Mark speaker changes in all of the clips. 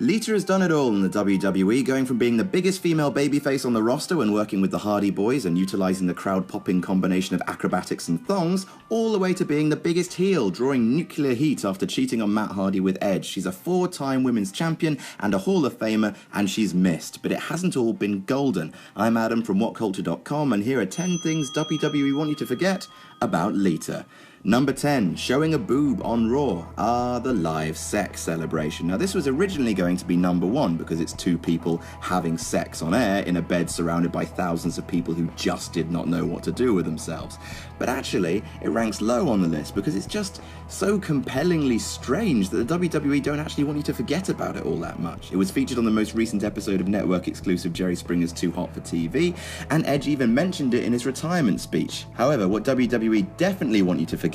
Speaker 1: Lita has done it all in the WWE, going from being the biggest female babyface on the roster when working with the Hardy Boys and utilising the crowd-popping combination of acrobatics and thongs, all the way to being the biggest heel, drawing nuclear heat after cheating on Matt Hardy with Edge. She's a 4-time women's champion and a Hall of Famer, and she's missed, but it hasn't all been golden. I'm Adam from WhatCulture.com, and here are 10 things WWE want you to forget about Lita. Number 10, showing a boob on Raw. The live sex celebration. Now this was originally going to be number 1 because it's two people having sex on air in a bed surrounded by thousands of people who just did not know what to do with themselves. But actually, it ranks low on the list because it's just so compellingly strange that the WWE don't actually want you to forget about it all that much. It was featured on the most recent episode of network-exclusive Jerry Springer's Too Hot for TV, and Edge even mentioned it in his retirement speech. However, what WWE definitely want you to forget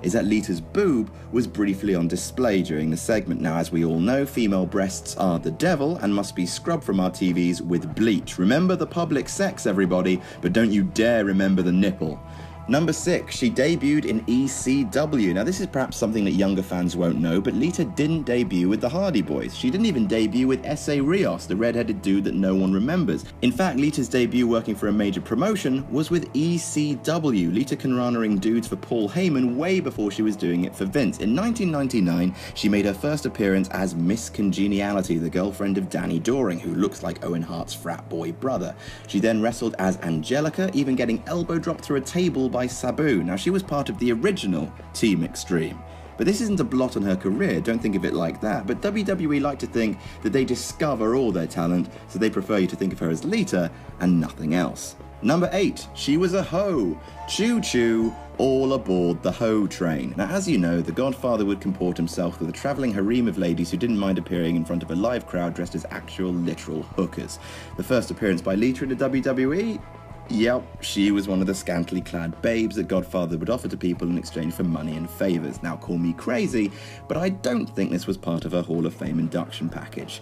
Speaker 1: is that Lita's boob was briefly on display during the segment. Now, as we all know, female breasts are the devil and must be scrubbed from our TVs with bleach. Remember the public sex, everybody, but don't you dare remember the nipple. Number 6, she debuted in ECW. Now this is perhaps something that younger fans won't know, but Lita didn't debut with the Hardy Boys. She didn't even debut with S.A. Rios, the red-headed dude that no one remembers. In fact, Lita's debut working for a major promotion was with ECW, Lita Conranering dudes for Paul Heyman way before she was doing it for Vince. In 1999, she made her first appearance as Miss Congeniality, the girlfriend of Danny Doring, who looks like Owen Hart's frat boy brother. She then wrestled as Angelica, even getting elbow dropped through a table by Sabu. Now she was part of the original Team Extreme. But this isn't a blot on her career, don't think of it like that. But WWE like to think that they discover all their talent, so they prefer you to think of her as Lita and nothing else. Number 8, she was a hoe. Choo choo, all aboard the hoe train. Now as you know, the Godfather would comport himself with a travelling harem of ladies who didn't mind appearing in front of a live crowd dressed as actual literal hookers. The first appearance by Lita in the WWE? Yep, she was one of the scantily clad babes that Godfather would offer to people in exchange for money and favours. Now call me crazy, but I don't think this was part of her Hall of Fame induction package.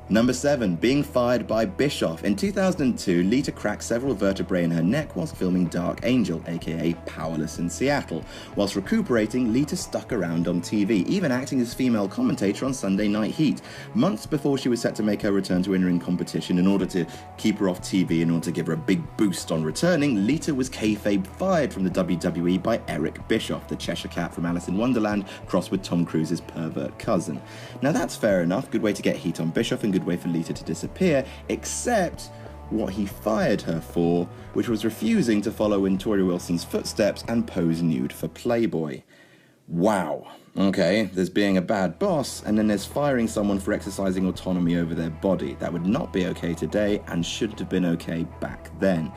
Speaker 1: Number 7, being fired by Bischoff. In 2002, Lita cracked several vertebrae in her neck whilst filming Dark Angel, aka Powerless in Seattle. Whilst recuperating, Lita stuck around on TV, even acting as female commentator on Sunday Night Heat. Months before she was set to make her return to in-ring competition in order to keep her off TV in order to give her a big boost on returning, Lita was kayfabe fired from the WWE by Eric Bischoff, the Cheshire Cat from Alice in Wonderland, crossed with Tom Cruise's pervert cousin. Now that's fair enough, good way to get heat on Bischoff and good way for Lita to disappear, except what he fired her for, which was refusing to follow in Tori Wilson's footsteps and pose nude for Playboy. Wow. Okay, there's being a bad boss, and then there's firing someone for exercising autonomy over their body. That would not be okay today, and shouldn't have been okay back then.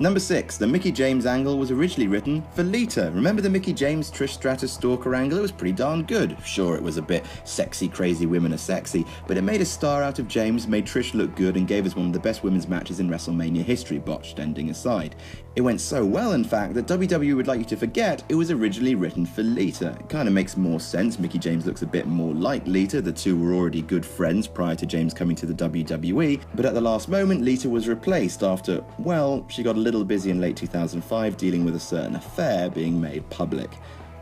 Speaker 1: Number 6, the Mickie James angle was originally written for Lita. Remember the Mickie James Trish Stratus stalker angle? It was pretty darn good. Sure, it was a bit sexy, crazy women are sexy, but it made a star out of James, made Trish look good, and gave us one of the best women's matches in WrestleMania history, botched ending aside. It went so well, in fact, that WWE would like you to forget it was originally written for Lita. It kind of makes more sense. Mickie James looks a bit more like Lita. The two were already good friends prior to James coming to the WWE, but at the last moment, Lita was replaced after, well, she got a little busy in late 2005 dealing with a certain affair being made public.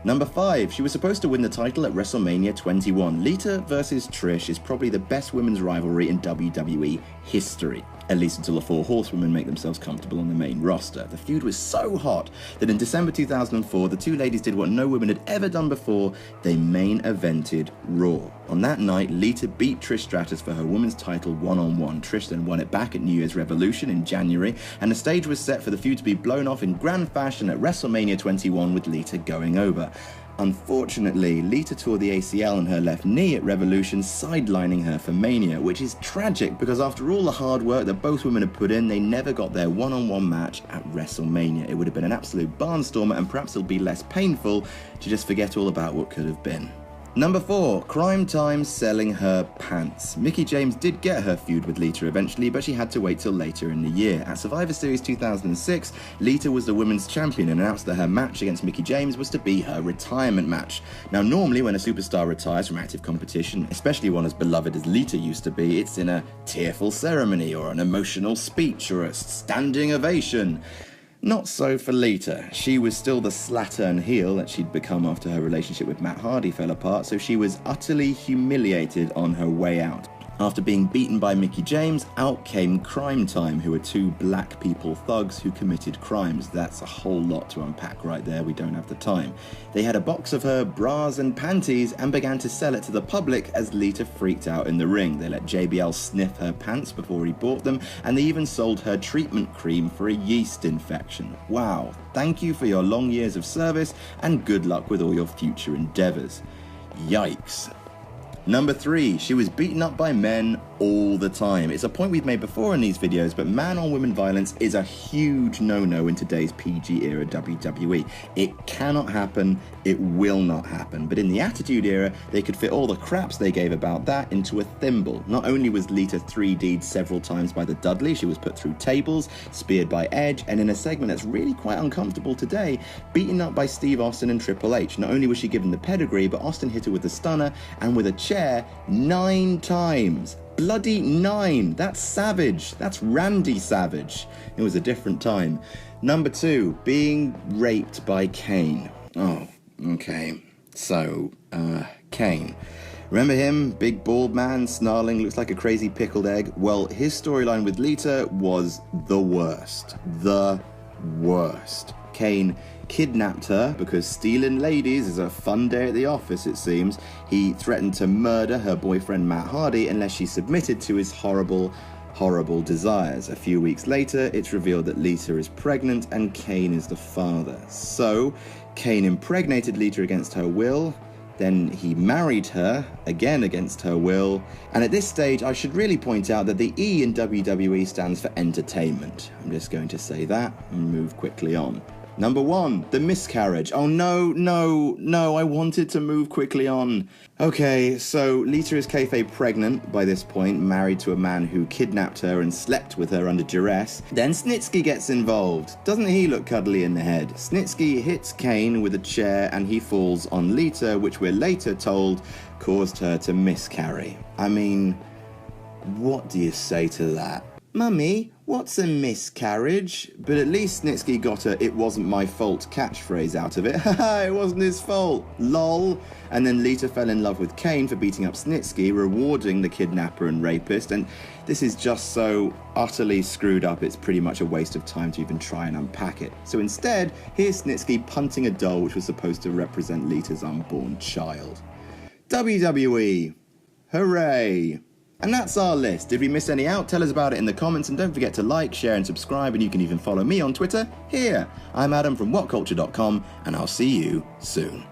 Speaker 1: Number 5, she was supposed to win the title at WrestleMania 21. Lita versus Trish is probably the best women's rivalry in WWE history. At least until the 4 horsewomen make themselves comfortable on the main roster. The feud was so hot that in December 2004, the two ladies did what no women had ever done before. They main evented Raw. On that night, Lita beat Trish Stratus for her women's title one-on-one. Trish then won it back at New Year's Revolution in January, and the stage was set for the feud to be blown off in grand fashion at WrestleMania 21 with Lita going over. Unfortunately, Lita tore the ACL in her left knee at Revolution, sidelining her for Mania, which is tragic because after all the hard work that both women had put in, they never got their one-on-one match at WrestleMania. It would have been an absolute barnstormer, and perhaps it'll be less painful to just forget all about what could have been. Number 4, Crime Time selling her pants. Mickie James did get her feud with Lita eventually, but she had to wait till later in the year. At Survivor Series 2006, Lita was the women's champion and announced that her match against Mickie James was to be her retirement match. Now normally when a superstar retires from active competition, especially one as beloved as Lita used to be, it's in a tearful ceremony or an emotional speech or a standing ovation. Not so for Lita. She was still the slattern heel that she'd become after her relationship with Matt Hardy fell apart, so she was utterly humiliated on her way out. After being beaten by Mickie James, out came Crime Time, who were two black people thugs who committed crimes. That's a whole lot to unpack right there, we don't have the time. They had a box of her bras and panties and began to sell it to the public as Lita freaked out in the ring. They let JBL sniff her pants before he bought them, and they even sold her treatment cream for a yeast infection. Wow, thank you for your long years of service and good luck with all your future endeavours. Yikes. Number 3, she was beaten up by men all the time. It's a point we've made before in these videos, but man-on-woman violence is a huge no-no in today's PG era WWE. It cannot happen, it will not happen. But in the Attitude Era, they could fit all the craps they gave about that into a thimble. Not only was Lita 3D'd several times by the Dudley, she was put through tables, speared by Edge, and in a segment that's really quite uncomfortable today, beaten up by Steve Austin and Triple H. Not only was she given the pedigree, but Austin hit her with a stunner and with a chair 9 times. Bloody 9! That's savage. That's Randy Savage. It was a different time. Number 2, being raped by Kane. Oh, okay. So, Kane. Remember him? Big bald man, snarling, looks like a crazy pickled egg. Well, his storyline with Lita was the worst. The worst. Kane kidnapped her because stealing ladies is a fun day at the office, it seems. He threatened to murder her boyfriend Matt Hardy unless she submitted to his horrible desires. A few weeks later, it's revealed that Lita is pregnant and Kane is the father. So, Kane impregnated Lita against her will, then he married her, again against her will, and at this stage I should really point out that the E in WWE stands for entertainment. I'm just going to say that and move quickly on. Number 1, the miscarriage. Oh no, I wanted to move quickly on. Okay, so Lita is kayfabe pregnant by this point, married to a man who kidnapped her and slept with her under duress. Then Snitsky gets involved. Doesn't he look cuddly in the head? Snitsky hits Kane with a chair and he falls on Lita, which we're later told caused her to miscarry. I mean, what do you say to that? Mummy, what's a miscarriage? But at least Snitsky got a "it wasn't my fault" catchphrase out of it. Haha, it wasn't his fault, lol. And then Lita fell in love with Kane for beating up Snitsky, rewarding the kidnapper and rapist, and this is just so utterly screwed up it's pretty much a waste of time to even try and unpack it. So instead, here's Snitsky punting a doll which was supposed to represent Lita's unborn child. WWE, hooray! And that's our list. Did we miss any out? Tell us about it in the comments, and don't forget to like, share and subscribe, and you can even follow me on Twitter here. I'm Adam from WhatCulture.com, and I'll see you soon.